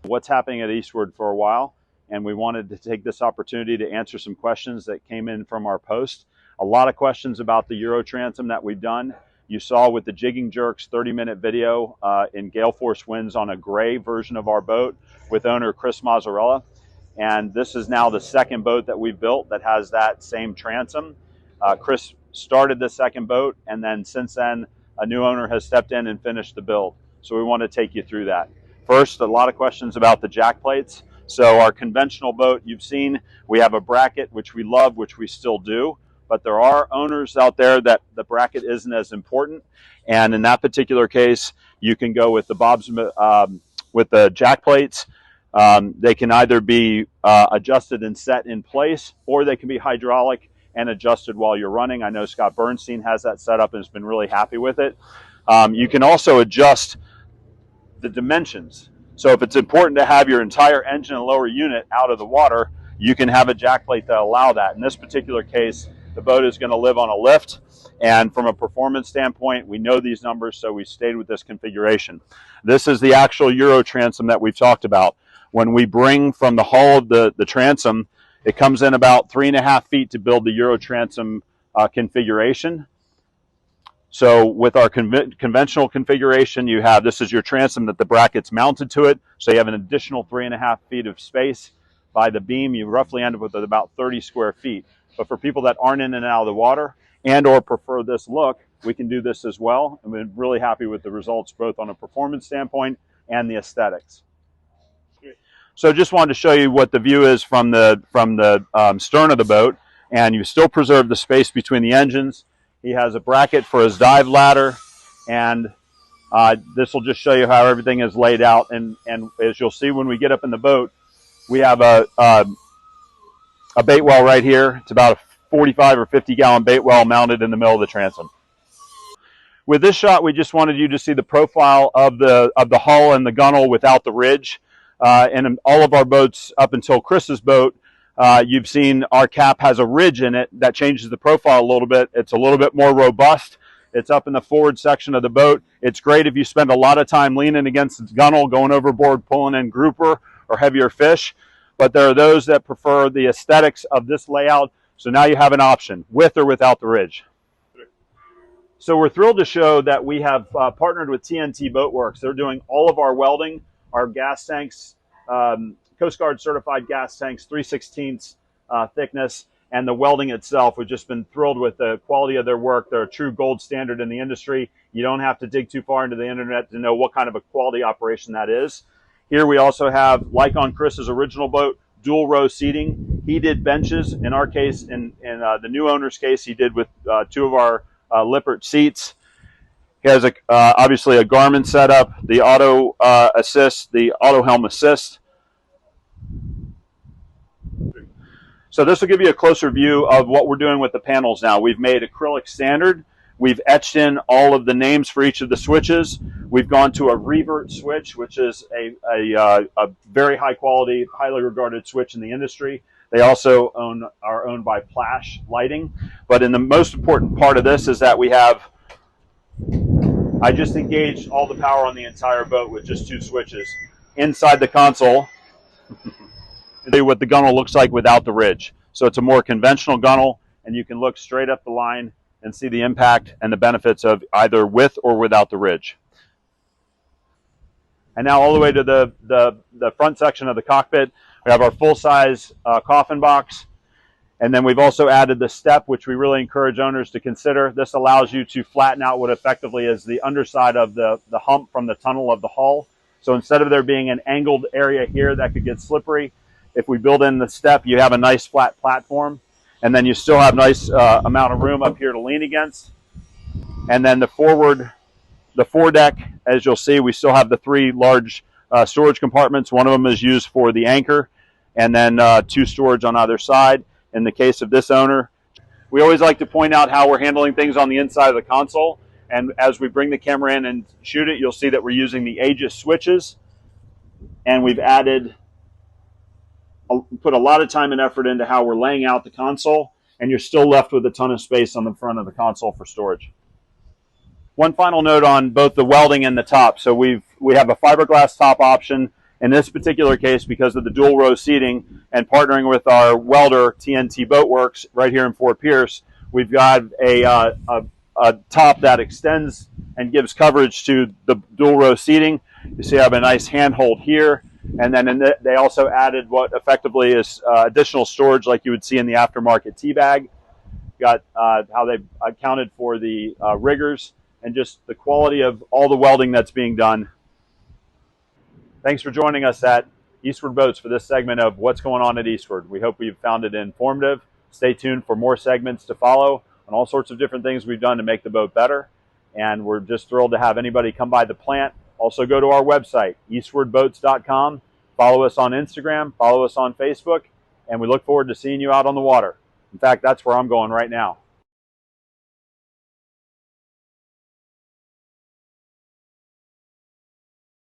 what's happening at Eastward for a while, and we wanted to take this opportunity to answer some questions that came in from our post. A lot of questions about the Euro transom that we've done. You saw with the Jigging Jerks 30-minute video in gale force winds on a gray version of our boat with owner Chris Mazzarella. And this is now the second boat that we've built that has that same transom. Chris started the second boat, and then since then, a new owner has stepped in and finished the build. So we want to take you through that. First, a lot of questions about the jack plates. So our conventional boat, you've seen, we have a bracket, which we love, which we still do. But there are owners out there that the bracket isn't as important. And in that particular case, you can go with the bobs with the jack plates. They can either be adjusted and set in place, or they can be hydraulic and adjusted while you're running. I know Scott Bernstein has that set up and has been really happy with it. You can also adjust the dimensions. So if it's important to have your entire engine and lower unit out of the water, you can have a jack plate that allow that. In this particular case, the boat is going to live on a lift, and from a performance standpoint, we know these numbers, so we stayed with this configuration. This is the actual Euro transom that we've talked about. When we bring from the hull of the transom, it comes in about 3.5 feet to build the Euro transom configuration. So with our conventional configuration, you have, this is your transom that the bracket's mounted to it, so you have an additional 3.5 feet of space. By the beam, you roughly end up with about 30 square feet. But for people that aren't in and out of the water and or prefer this look, we can do this as well. And we're really happy with the results, both on a performance standpoint and the aesthetics. So just wanted to show you what the view is from the stern of the boat, and you still preserve the space between the engines. He has a bracket for his dive ladder, and this will just show you how everything is laid out. And as you'll see when we get up in the boat, we have a bait well right here. It's about a 45 or 50 gallon bait well mounted in the middle of the transom. With this shot, we just wanted you to see the profile of the hull and the gunnel without the ridge. And in all of our boats up until Chris's boat, you've seen our cap has a ridge in it that changes the profile a little bit. It's a little bit more robust. It's up in the forward section of the boat. It's great if you spend a lot of time leaning against its gunnel, going overboard, pulling in grouper or heavier fish. But there are those that prefer the aesthetics of this layout. So now you have an option, with or without the ridge. So we're thrilled to show that we have partnered with TNT Boatworks. They're doing all of our welding, our gas tanks, Coast Guard certified gas tanks, 3/16 thickness, and the welding itself. We've just been thrilled with the quality of their work. They're a true gold standard in the industry. You don't have to dig too far into the internet to know what kind of a quality operation that is. Here we also have, like on Chris's original boat, dual row seating. He did benches. In our case, in the new owner's case, he did with two of our Lippert seats. He has obviously a Garmin setup, the auto assist, the auto helm assist. So this will give you a closer view of what we're doing with the panels now. We've made acrylic standard. We've etched in all of the names for each of the switches. We've gone to a revert switch, which is a very high quality, highly regarded switch in the industry. They also are owned by Plash Lighting. But in the most important part of this is that we have, I just engaged all the power on the entire boat with just 2 switches. Inside the console, what the gunnel looks like without the ridge. So it's a more conventional gunnel, and you can look straight up the line and see the impact and the benefits of either with or without the ridge. And now all the way to the front section of the cockpit, we have our full-size coffin box. And then we've also added the step, which we really encourage owners to consider. This allows you to flatten out what effectively is the underside of the hump from the tunnel of the hull. So instead of there being an angled area here that could get slippery, if we build in the step, you have a nice flat platform. And then you still have nice amount of room up here to lean against. And then the foredeck, as you'll see, we still have the 3 large storage compartments. One of them is used for the anchor, and then 2 storage on either side. In the case of this owner, we always like to point out how we're handling things on the inside of the console. And as we bring the camera in and shoot it, you'll see that we're using the Aegis switches. And we've put a lot of time and effort into how we're laying out the console, and you're still left with a ton of space on the front of the console for storage. One final note on both the welding and the top. So we have a fiberglass top option, In this particular case, because of the dual row seating and partnering with our welder, TNT Boat Works, right here in Fort Pierce, we've got a top that extends and gives coverage to the dual row seating. You see I have a nice handhold here. And then they also added what effectively is additional storage like you would see in the aftermarket tea bag. Got how they accounted for the riggers and just the quality of all the welding that's being done. Thanks for joining us at Eastward Boats for this segment of What's Going On at Eastward. We hope you've found it informative. Stay tuned for more segments to follow on all sorts of different things we've done to make the boat better. And we're just thrilled to have anybody come by the plant. Also go to our website, eastwardboats.com. Follow us on Instagram, follow us on Facebook, and we look forward to seeing you out on the water. In fact, that's where I'm going right now.